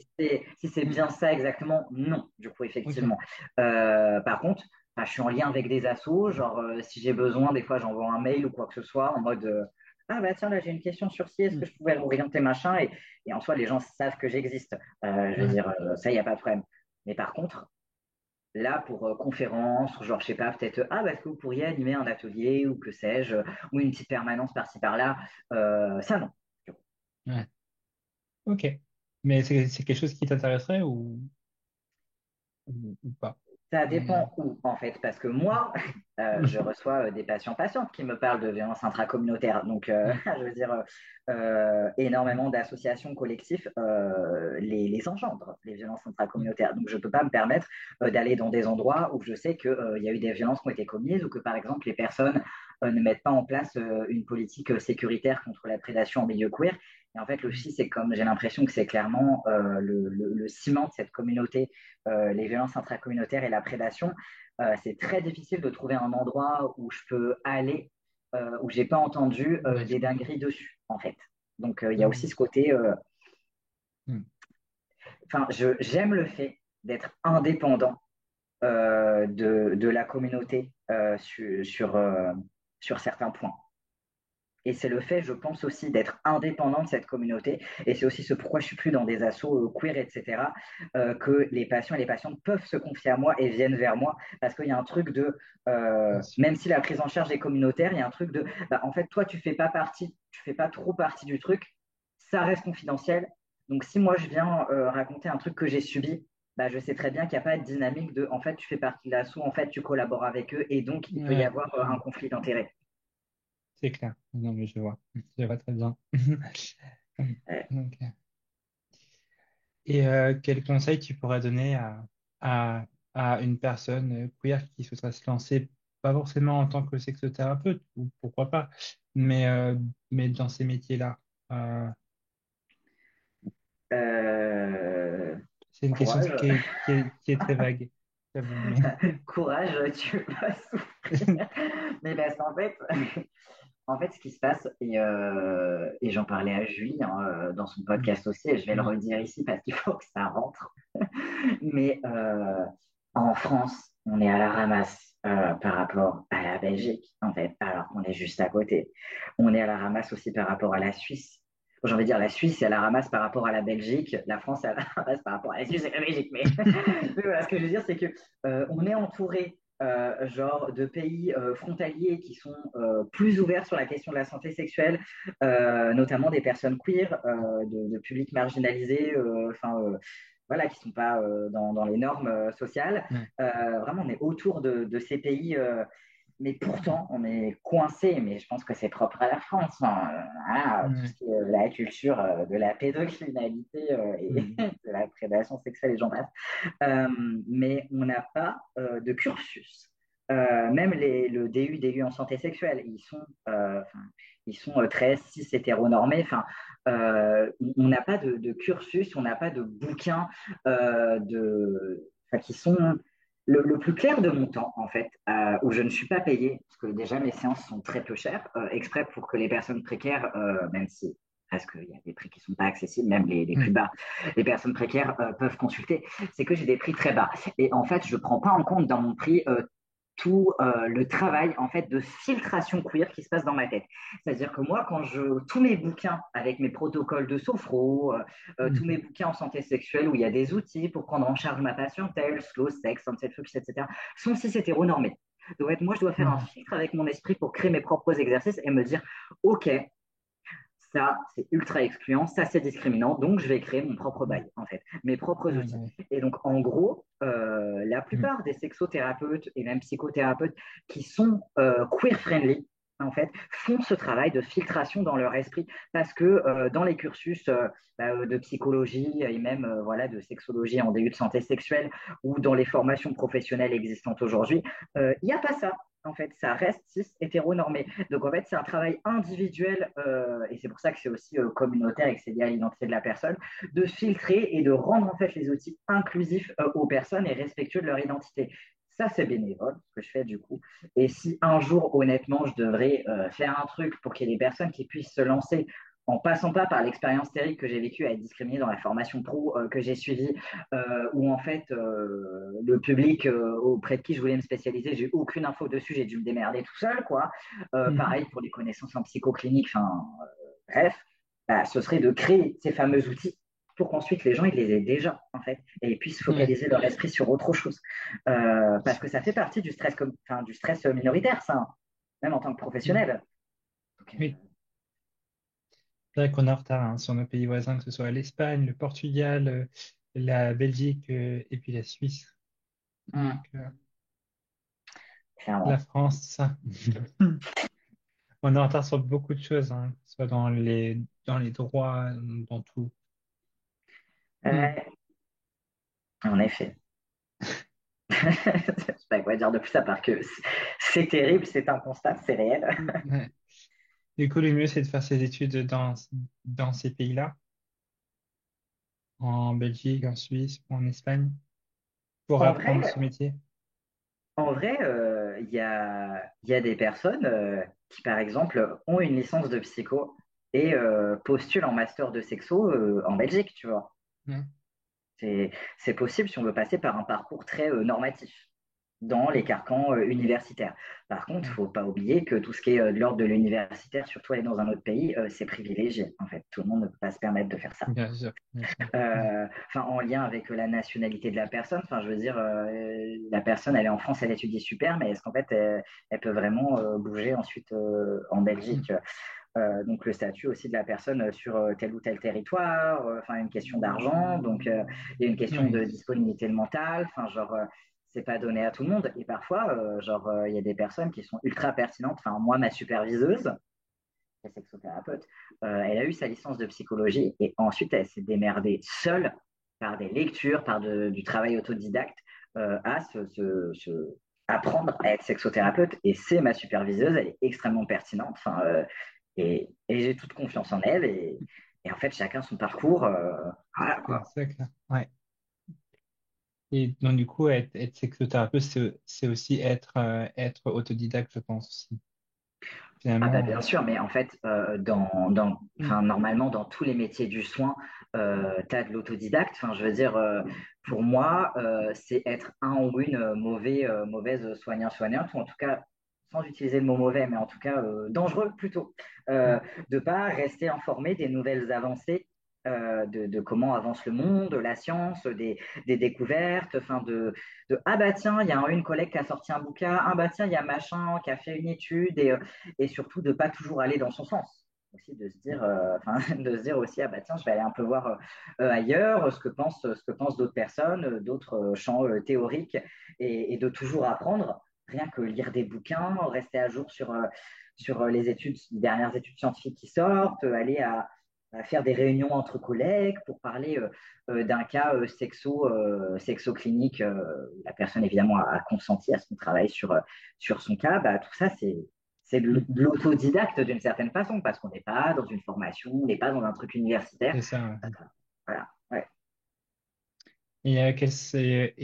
si c'est Mm. bien ça exactement, non, du coup, Ok. effectivement. Par contre, enfin, je suis en lien avec des assos, genre si j'ai besoin, des fois j'envoie un mail ou quoi que ce soit en mode ah bah tiens, là j'ai une question sur ci, est-ce que Mm. je pouvais orienter machin? Et en soi, les gens savent que j'existe. Je veux Ouais. dire, ça, il n'y a pas de problème. Mais par contre, là, pour conférence, ou genre, je sais pas, peut-être, ah, bah, est-ce que vous pourriez animer un atelier, ou que sais-je, ou une petite permanence par-ci, par-là, ça, non. Ouais. Ok. Mais c'est quelque chose qui t'intéresserait ou pas? Ça Mm. dépend où, en fait, parce que moi, je reçois des patients-patientes qui me parlent de violences intracommunautaires. Donc, Mm. je veux dire, énormément d'associations collectifs les engendrent, les violences Mm. intracommunautaires. Donc, je ne peux pas me permettre d'aller dans des endroits où je sais qu'il y a eu des violences qui ont été commises ou que, par exemple, les personnes ne mettent pas en place une politique sécuritaire contre la prédation en milieu queer. Et en fait, le souci, c'est comme j'ai l'impression que c'est clairement le ciment de cette communauté les violences intracommunautaires et la prédation, c'est très difficile de trouver un endroit où je peux aller, où j'ai pas entendu Ouais, je des comprends. dingueries dessus, en fait. Donc, il y a aussi Mm. ce côté, Mm. enfin, j'aime le fait d'être indépendant de la communauté sur certains points. Et c'est le fait, je pense aussi, d'être indépendant de cette communauté. Et c'est aussi ce pourquoi je suis plus dans des assos queer, etc., que les patients et les patientes peuvent se confier à moi et viennent vers moi. Parce qu'il y a un truc de, Bien sûr. même si la prise en charge est communautaire, il y a un truc de, bah, en fait, toi, tu fais pas trop partie du truc. Ça reste confidentiel. Donc, si moi, je viens raconter un truc que j'ai subi, bah, je sais très bien qu'il n'y a pas de dynamique de, en fait, tu fais partie de l'asso, en fait, tu collabores avec eux, et donc, il peut y Ouais. avoir un Mm. conflit d'intérêts. C'est clair. Non, mais je vois. Je vois très bien. Mm. Euh, Ok. Et quel conseil tu pourrais donner à, à une personne queer qui souhaiterait se lancer, pas forcément en tant que sexothérapeute, ou pourquoi pas, mais dans ces métiers-là? Euh, Euh, c'est une question courage, qui est très vague, j'avoue, mais courage, tu vas souffrir. Mais parce qu'en fait, en fait, ce qui se passe, et j'en parlais à Julie hein, dans son Mm. podcast aussi, et je vais le Ouais. redire ici parce qu'il faut que ça rentre. Mais en France, on est à la ramasse par rapport à la Belgique, en fait, alors qu'on est juste à côté. On est à la ramasse aussi par rapport à la Suisse. J'ai envie de dire, la Suisse est à la ramasse par rapport à la Belgique, la France est à la ramasse par rapport à la Suisse et la Belgique. Mais voilà, ce que je veux dire, c'est que on est entouré genre de pays frontaliers qui sont plus ouverts sur la question de la santé sexuelle, notamment des personnes queer, de publics marginalisés, enfin voilà, qui sont pas dans les normes sociales. Ouais. Vraiment, on est autour de ces pays, mais pourtant, on est coincé. Mais je pense que c'est propre à la France, hein. Voilà, tout ce Ouais. qui est la culture de la pédocriminalité et Mm. de la prédation sexuelle et j'en passe. Euh, mais on n'a pas de cursus. Même le DU en santé sexuelle, ils sont très cis hétéronormés. Enfin, on n'a pas de cursus, on n'a pas de bouquins enfin, qui sont le plus clair de mon temps, en fait, où je ne suis pas payé, parce que déjà mes séances sont très peu chères, exprès pour que les personnes précaires, même si parce qu'il y a des prix qui ne sont pas accessibles, même les plus Ouais. bas, les personnes précaires peuvent consulter, c'est que j'ai des prix très bas. Et en fait, je ne prends pas en compte dans mon prix tout le travail en fait de filtration queer qui se passe dans ma tête. C'est-à-dire que moi, tous mes bouquins avec mes protocoles de sophro, tous mes Mm. bouquins en santé sexuelle où il y a des outils pour prendre en charge ma patientèle, slow sex, sunset focus, etc., sont cis hétéronormés. Donc, en fait, moi, je dois faire un Mm. filtre avec mon esprit pour créer mes propres exercices et me dire, OK, ça, c'est ultra excluant, ça, c'est discriminant, donc je vais créer mon propre Mm. bail, en fait, mes propres Ouais, outils. ouais. Et donc, en gros, la Mm. plupart des sexothérapeutes et même psychothérapeutes qui sont queer-friendly, en fait, font ce travail de filtration dans leur esprit parce que dans les cursus de psychologie et même voilà, de sexologie en DU de santé sexuelle ou dans les formations professionnelles existantes aujourd'hui, il n'y a pas ça. En fait, ça reste cis hétéronormé. Donc, en fait, c'est un travail individuel, et c'est pour ça que c'est aussi communautaire et que c'est lié à l'identité de la personne, de filtrer et de rendre en fait les outils inclusifs aux personnes et respectueux de leur identité. Ça, c'est bénévole, ce que je fais du coup. Et si un jour, honnêtement, je devrais faire un truc pour qu'il y ait des personnes qui puissent se lancer en passant pas par l'expérience terrible que j'ai vécue à être discriminée dans la formation pro que j'ai suivie, où en fait le public auprès de qui je voulais me spécialiser, j'ai eu aucune info dessus, j'ai dû me démerder tout seul, quoi. Mm. Pareil pour les connaissances en psychoclinique, enfin bref, bah, ce serait de créer ces fameux outils pour qu'ensuite les gens ils les aient déjà en fait et puissent Ouais. focaliser leur esprit sur autre chose. Parce que ça fait partie du stress enfin, du stress minoritaire, ça, hein, même en tant que Mm. professionnel. Donc, Oui. C'est vrai qu'on est en retard hein, sur nos pays voisins, que ce soit l'Espagne, le Portugal, la Belgique et puis la Suisse. Donc, la clairement. France, ça. On est en retard sur beaucoup de choses, hein, que ce soit dans les droits, dans tout. Mm. En effet. Je sais pas quoi dire de plus à part que c'est terrible, c'est un constat, c'est réel. Ouais. Du coup, le mieux, c'est de faire ses études dans ces pays-là, en Belgique, en Suisse ou en Espagne, pour En apprendre vrai, ce métier. il y a des personnes qui, par exemple, ont une licence de psycho et postulent en master de sexo en Belgique, tu vois. Ouais. C'est, c'est possible si on veut passer par un parcours très normatif dans les Mm. carcans universitaires. Par contre, il ne Ouais. faut pas oublier que tout ce qui est de l'ordre de l'universitaire, surtout aller dans un autre pays, c'est privilégié. En fait, tout le monde ne peut pas se permettre de faire ça. Bien sûr, bien sûr. Mm. Enfin, en lien avec la nationalité de la personne. Enfin, je veux dire, la personne, elle est en France, elle étudie super, mais est-ce qu'en fait, elle peut vraiment bouger ensuite en Mm. Belgique? Donc, le statut aussi de la personne sur tel ou tel territoire, enfin, une question d'argent, donc il y a une question Ouais. de disponibilité mentale, enfin, genre, c'est pas donné à tout le monde. Et parfois, genre, il y a des personnes qui sont ultra pertinentes. Enfin, moi, ma superviseuse, la sexothérapeute, elle a eu sa licence de psychologie et ensuite elle s'est démerdée seule par des lectures, du travail autodidacte à apprendre à être sexothérapeute. Et c'est ma superviseuse, elle est extrêmement pertinente. Enfin, et j'ai toute confiance en elle. Et en fait, chacun son parcours. Voilà C'est quoi. ça, clair. Ouais. Et donc, du coup, être sexothérapeute, c'est aussi être autodidacte, je pense aussi. Ah bah Finalement, bien sûr, mais en fait, mm, enfin, normalement, dans tous les métiers du soin, tu as de l'autodidacte. Enfin, je veux dire, pour moi, c'est être un ou une mauvaise soignante, ou en tout cas, sans utiliser le mot mauvais, mais en tout cas, dangereux plutôt, mm, de pas rester informé des nouvelles avancées. De comment avance le monde, la science, des découvertes, enfin ah bah tiens, il y a une collègue qui a sorti un bouquin, ah bah tiens, il y a machin qui a fait une étude, et surtout de pas toujours aller dans son sens. Aussi de se dire, enfin, de se dire aussi, ah bah tiens, je vais aller un peu voir ailleurs ce que pensent d'autres personnes, d'autres champs théoriques, et de toujours apprendre, rien que lire des bouquins, rester à jour sur les dernières études scientifiques qui sortent, aller à faire des réunions entre collègues pour parler d'un cas sexo-clinique. La personne, évidemment, a consenti à ce qu'on travaille sur son cas. Bah, tout ça, c'est mm, de l'autodidacte d'une certaine façon, parce qu'on n'est pas dans une formation, on n'est pas dans un truc universitaire. c'est ça. Ouais. Voilà, ouais.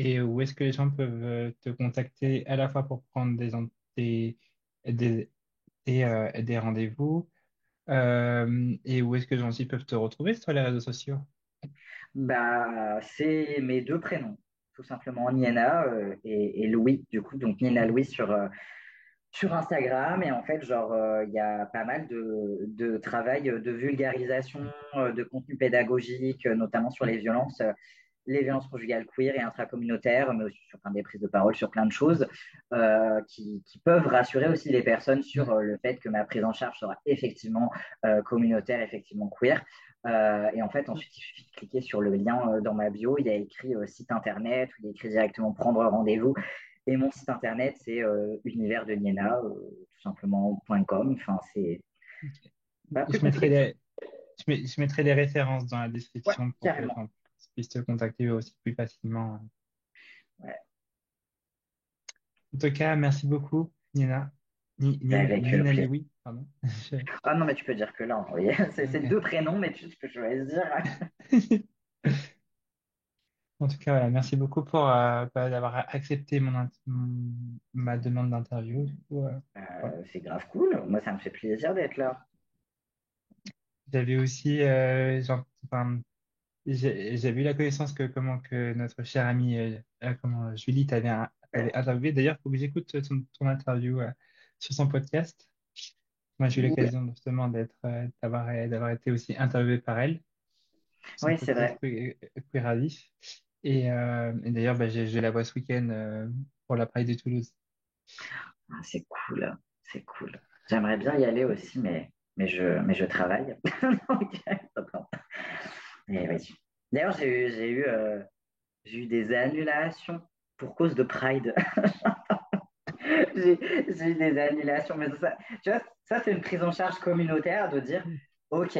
Et où est-ce que les gens peuvent te contacter à la fois pour prendre des, des, des rendez-vous et où est-ce que les gens aussi peuvent te retrouver sur les réseaux sociaux? Bah, c'est mes deux prénoms, tout simplement, Niena et Louis, du coup, donc Nina Louis sur Instagram. Et en fait, genre, il y a pas mal de travail de vulgarisation, de contenu pédagogique, notamment sur les violences conjugales queer et intracommunautaires, mais aussi sur plein des prises de parole sur plein de choses, qui peuvent rassurer aussi les personnes sur le fait que ma prise en charge sera effectivement communautaire, effectivement queer. Et en fait, ensuite, il suffit de cliquer sur le lien dans ma bio. Il y a écrit site internet, ou il y a écrit directement prendre rendez-vous. Et mon site internet, c'est univers de Niena, tout simplement .com. Enfin, c'est Ok. pas plus Je mettrai compliqué que ça. je mettrai les références dans la Ouais, description pour que les carrément. gens puissent te contacter aussi plus facilement. Ouais. En tout cas, merci beaucoup, Nina. Avec Nina plaisir. Lewy, pardon. Ah non, mais tu peux dire que là, oui. C'est Ok. deux prénoms, mais tu peux choisir. En tout cas, voilà, merci beaucoup pour d'avoir accepté ma demande d'interview. Du coup, voilà. C'est grave cool. Moi, ça me fait plaisir d'être là. J'avais aussi, enfin, j'avais eu la connaissance que comment que notre chère amie Julie t'avait interviewé. D'ailleurs, il faut que j'écoute ton interview sur son podcast. Moi, j'ai eu Oui, l'occasion justement d'avoir été aussi interviewé par elle, son oui, c'est podcast vrai. Queer à Vif. Et d'ailleurs, bah, je la vois ce week-end pour la Pride de Toulouse. Ah, c'est cool. C'est cool. J'aimerais bien y aller aussi, mais je travaille. Donc, attends. Et oui. D'ailleurs, j'ai eu des annulations pour cause de Pride. J'ai eu des annulations. Mais ça, tu vois, ça, c'est une prise en charge communautaire de dire, Mm. OK,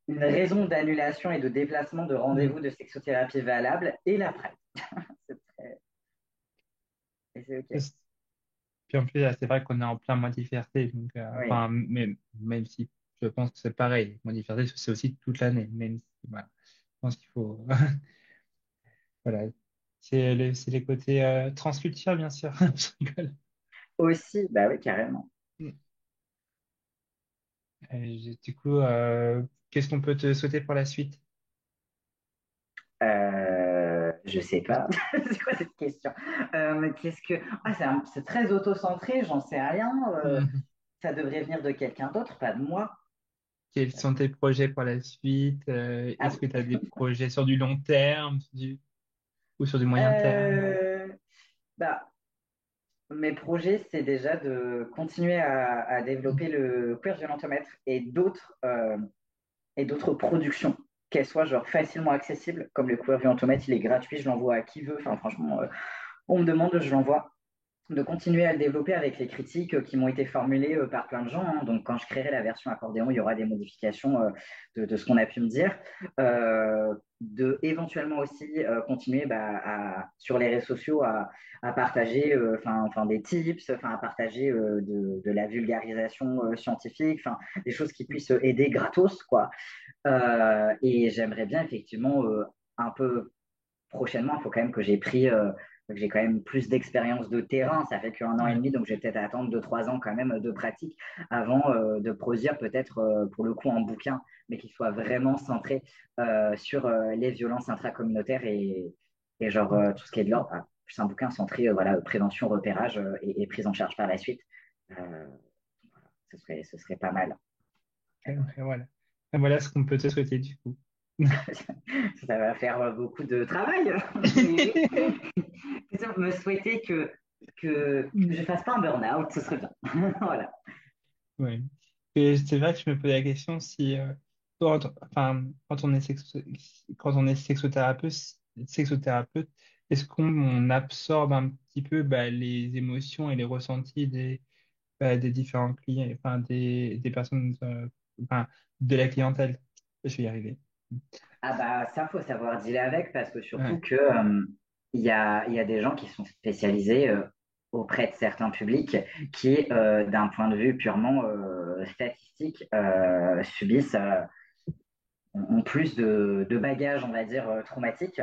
une raison d'annulation et de déplacement de Mm. rendez-vous de sexothérapie valable et la Pride. C'est très- Et c'est OK. Puis en plus, là, c'est vrai qu'on est en plein mois de fierté, donc Oui. enfin, même si je pense que c'est pareil, mois de fierté, c'est aussi toute l'année, même si, voilà, je pense qu'il faut, voilà, c'est les côtés transculture, bien sûr. Je rigole. Aussi, bah oui, carrément. Mm. Du coup, qu'est-ce qu'on peut te souhaiter pour la suite? Je sais pas. C'est quoi cette question? Mais qu'est-ce que. Ah, c'est très auto-centré, j'en sais rien. Mm. Ça devrait venir de quelqu'un d'autre, pas de moi. Quels sont tes projets pour la suite? Ah, Est-ce que tu as des projets sur du long terme, ou sur du moyen terme? euh, bah, mes projets, c'est déjà de continuer à développer le queer violentomètre et d'autres productions, qu'elles soient genre facilement accessibles, comme le queer violentomètre, il est gratuit, je l'envoie à qui veut. Enfin, franchement, on me demande, je l'envoie. De continuer à le développer avec les critiques qui m'ont été formulées par plein de gens, hein. Donc, quand je créerai la version accordéon, il y aura des modifications de ce qu'on a pu me dire. De éventuellement aussi continuer bah, sur les réseaux sociaux à partager enfin, des tips, à partager de la vulgarisation scientifique, des choses qui puissent aider gratos, quoi. Et j'aimerais bien effectivement un peu prochainement, il faut quand même que j'ai quand même plus d'expérience de terrain. Ça fait qu'un an et Ouais. demi, donc je vais peut-être attendre 2, 3 ans quand même de pratique avant de produire peut-être pour le coup un bouquin, mais qui soit vraiment centré sur les violences intracommunautaires et genre tout ce qui est de l'ordre. Ah, c'est un bouquin centré voilà, prévention, repérage et prise en charge par la suite. Euh, ce serait pas mal. Et voilà. Et voilà ce qu'on peut te souhaiter du coup. Ça va faire beaucoup de travail. Mais peut-être me souhaiter que je fasse pas un burn-out, ce serait bien. Voilà. Ouais. Et c'est vrai que je me posais la question si, enfin, quand on est sexothérapeute, est-ce qu'on absorbe un petit peu les émotions et les ressentis des différents clients, enfin, des personnes, enfin, de la clientèle? Je vais y arriver. Ah bah ça, faut savoir dealer avec parce que surtout Ouais. que il y a des gens qui sont spécialisés auprès de certains publics qui, d'un point de vue purement statistique, subissent ont plus de bagages, on va dire, traumatiques.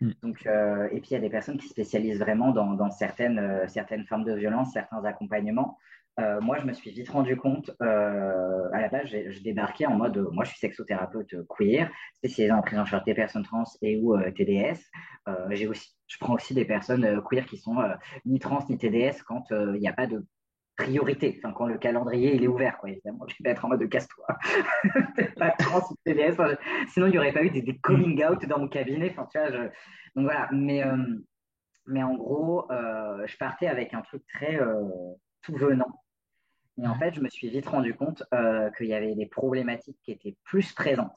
Mm. Donc, et puis il y a des personnes qui se spécialisent vraiment dans certaines formes de violence, certains accompagnements. Moi, je me suis vite rendu compte, à la base, je débarquais en mode, moi, je suis sexothérapeute queer, spécialisé en prise en charge des personnes trans et ou TDS. Je prends aussi des personnes queer qui sont ni trans ni TDS quand il n'y a pas de priorité, enfin, quand le calendrier il est ouvert, quoi, évidemment. Je vais pas être en mode casse-toi. T'es pas trans ou TDS. Enfin, sinon, il n'y aurait pas eu des Mm. coming out dans mon cabinet. Enfin, tu vois, donc voilà. Mais en gros, je partais avec un truc très tout venant. Et en Ouais. fait, je me suis vite rendu compte qu'il y avait des problématiques qui étaient plus présentes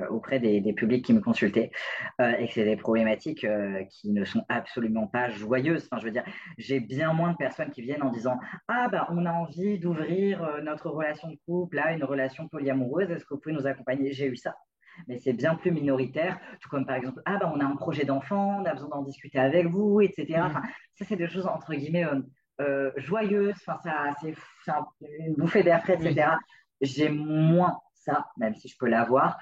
auprès des publics qui me consultaient et que c'est des problématiques qui ne sont absolument pas joyeuses. Enfin, je veux dire, j'ai bien moins de personnes qui viennent en disant ah bah on a envie d'ouvrir notre relation de couple à une relation polyamoureuse, est-ce que vous pouvez nous accompagner? J'ai eu ça. Mais c'est bien plus minoritaire, tout comme par exemple, ah bah on a un projet d'enfant, on a besoin d'en discuter avec vous, etc. Enfin, Mm. ça c'est des choses entre guillemets joyeuses, enfin c'est une bouffée d'air frais, Oui. etc. J'ai moins ça, même si je peux l'avoir.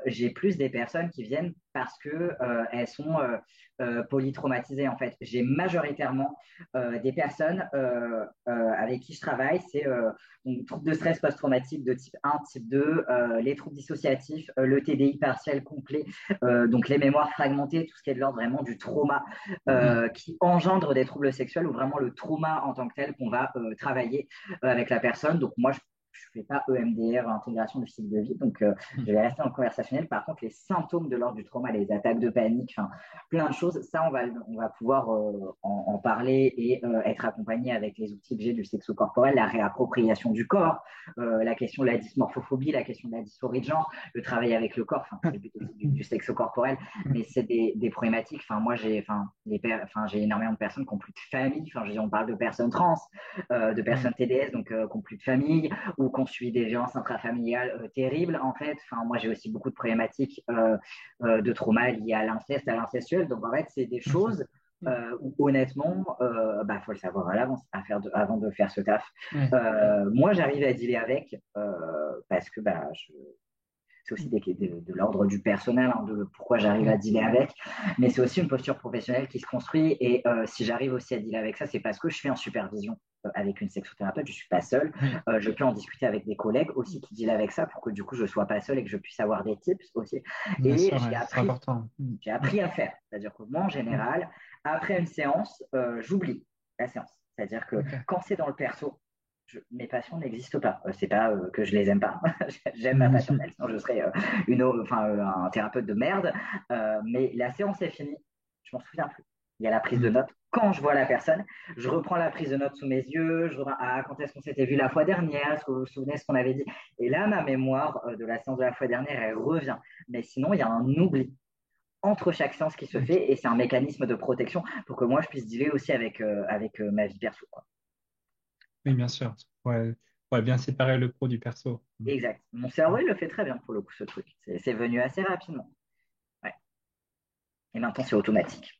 J'ai plus des personnes qui viennent parce que elles sont polytraumatisées en fait. J'ai majoritairement des personnes avec qui je travaille, c'est donc, troubles de stress post-traumatique de type 1, type 2, les troubles dissociatifs, le TDI partiel complet, donc les mémoires fragmentées, tout ce qui est de l'ordre vraiment du trauma Mm. qui engendre des troubles sexuels ou vraiment le trauma en tant que tel qu'on va travailler avec la personne. Donc moi, je fais pas EMDR, intégration du cycle de vie, donc Mm. je vais rester dans le conversationnel. Par contre, les symptômes de l'ordre du trauma, les attaques de panique, enfin, plein de choses, ça, on va pouvoir en parler et être accompagné avec les outils que j'ai du sexo-corporel, la réappropriation du corps, la question de la dysmorphophobie, la question de la dysphorie de genre, le travail avec le corps, enfin, c'est le but aussi du sexo-corporel, mais c'est des problématiques. Enfin, moi, j'ai énormément de personnes qui n'ont plus de famille. Enfin, on parle de personnes trans, de Ouais. personnes TDS, donc qui n'ont plus de famille ou qui ont subi des violences intrafamiliales terribles, en fait. Enfin, moi, j'ai aussi beaucoup de problématiques de trauma liées à l'inceste, à l'incestuel. Donc, en fait, c'est des choses où, honnêtement, bah, faut le savoir à l'avance avant de faire ce taf. Ouais. Moi, j'arrive à dealer avec parce que bah, c'est aussi de l'ordre du personnel, hein, de pourquoi j'arrive à Ouais. dealer avec, mais c'est aussi une posture professionnelle qui se construit. Et si j'arrive aussi à dealer avec ça, c'est parce que je suis en supervision avec une sexothérapeute, je suis pas seul. Ouais. Je peux en discuter avec des collègues aussi qui dealent avec ça pour que du coup je sois pas seul et que je puisse avoir des tips aussi. Bien Et sûr, ouais, c'est important. Mm. j'ai appris à faire. C'est-à-dire que moi, en Mm. général, après une séance, j'oublie la séance. C'est-à-dire que Ok. quand c'est dans le perso, mes passions n'existent pas. C'est pas que je les aime pas. J'aime ma passion, Mhm. sinon je serais un thérapeute de merde. Mais la séance est finie, je m'en souviens plus. Il y a la prise de Mm. notes. Quand je vois la personne, je reprends la prise de notes sous mes yeux. Je reviens, ah, quand est-ce qu'on s'était vu la fois dernière? Est-ce que vous vous souvenez ce qu'on avait dit? Et là, ma mémoire de la séance de la fois dernière, elle revient. Mais sinon, il y a un oubli entre chaque séance qui se Ok. fait et c'est un mécanisme de protection pour que moi je puisse dealer aussi avec ma vie perso, quoi. Oui, bien sûr. Ouais, bien séparer le pro du perso. Mm. Exact. Mon cerveau, il le fait très bien pour le coup, ce truc. C'est venu assez rapidement. Ouais. Et maintenant, c'est automatique.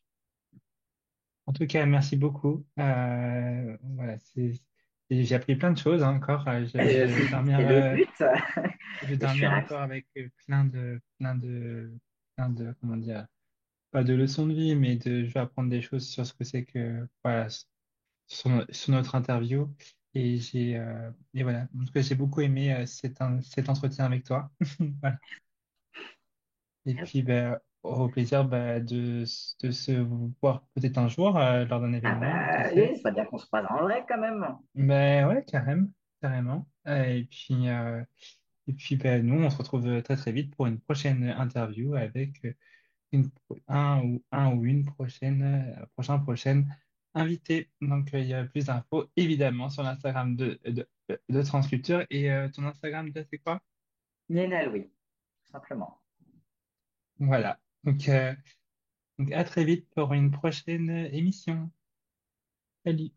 En tout cas, merci beaucoup. Voilà, j'ai appris plein de choses hein, encore. Je vais dormir, C'est le but. je vais Et je suis dormir ravi. encore avec comment dire, pas de leçons de vie, mais je vais apprendre des choses sur ce que c'est que, voilà, sur notre interview. Et voilà. En tout cas, j'ai beaucoup aimé cet entretien avec toi. Voilà. Et puis, ben, au plaisir ben, de se voir peut-être un jour lors d'un Ah événement, qui bah, sait. oui, ça serait bien qu'on se croise en vrai quand même. Ben ouais, carrément, carrément. Et puis ben, nous, on se retrouve très très vite pour une prochaine interview avec un ou une prochaine invité. Donc, il y a plus d'infos, évidemment, sur l'Instagram de Transculture. Et ton Instagram, c'est quoi? Nina Louis, tout simplement. Voilà. Donc, à très vite pour une prochaine émission. Salut!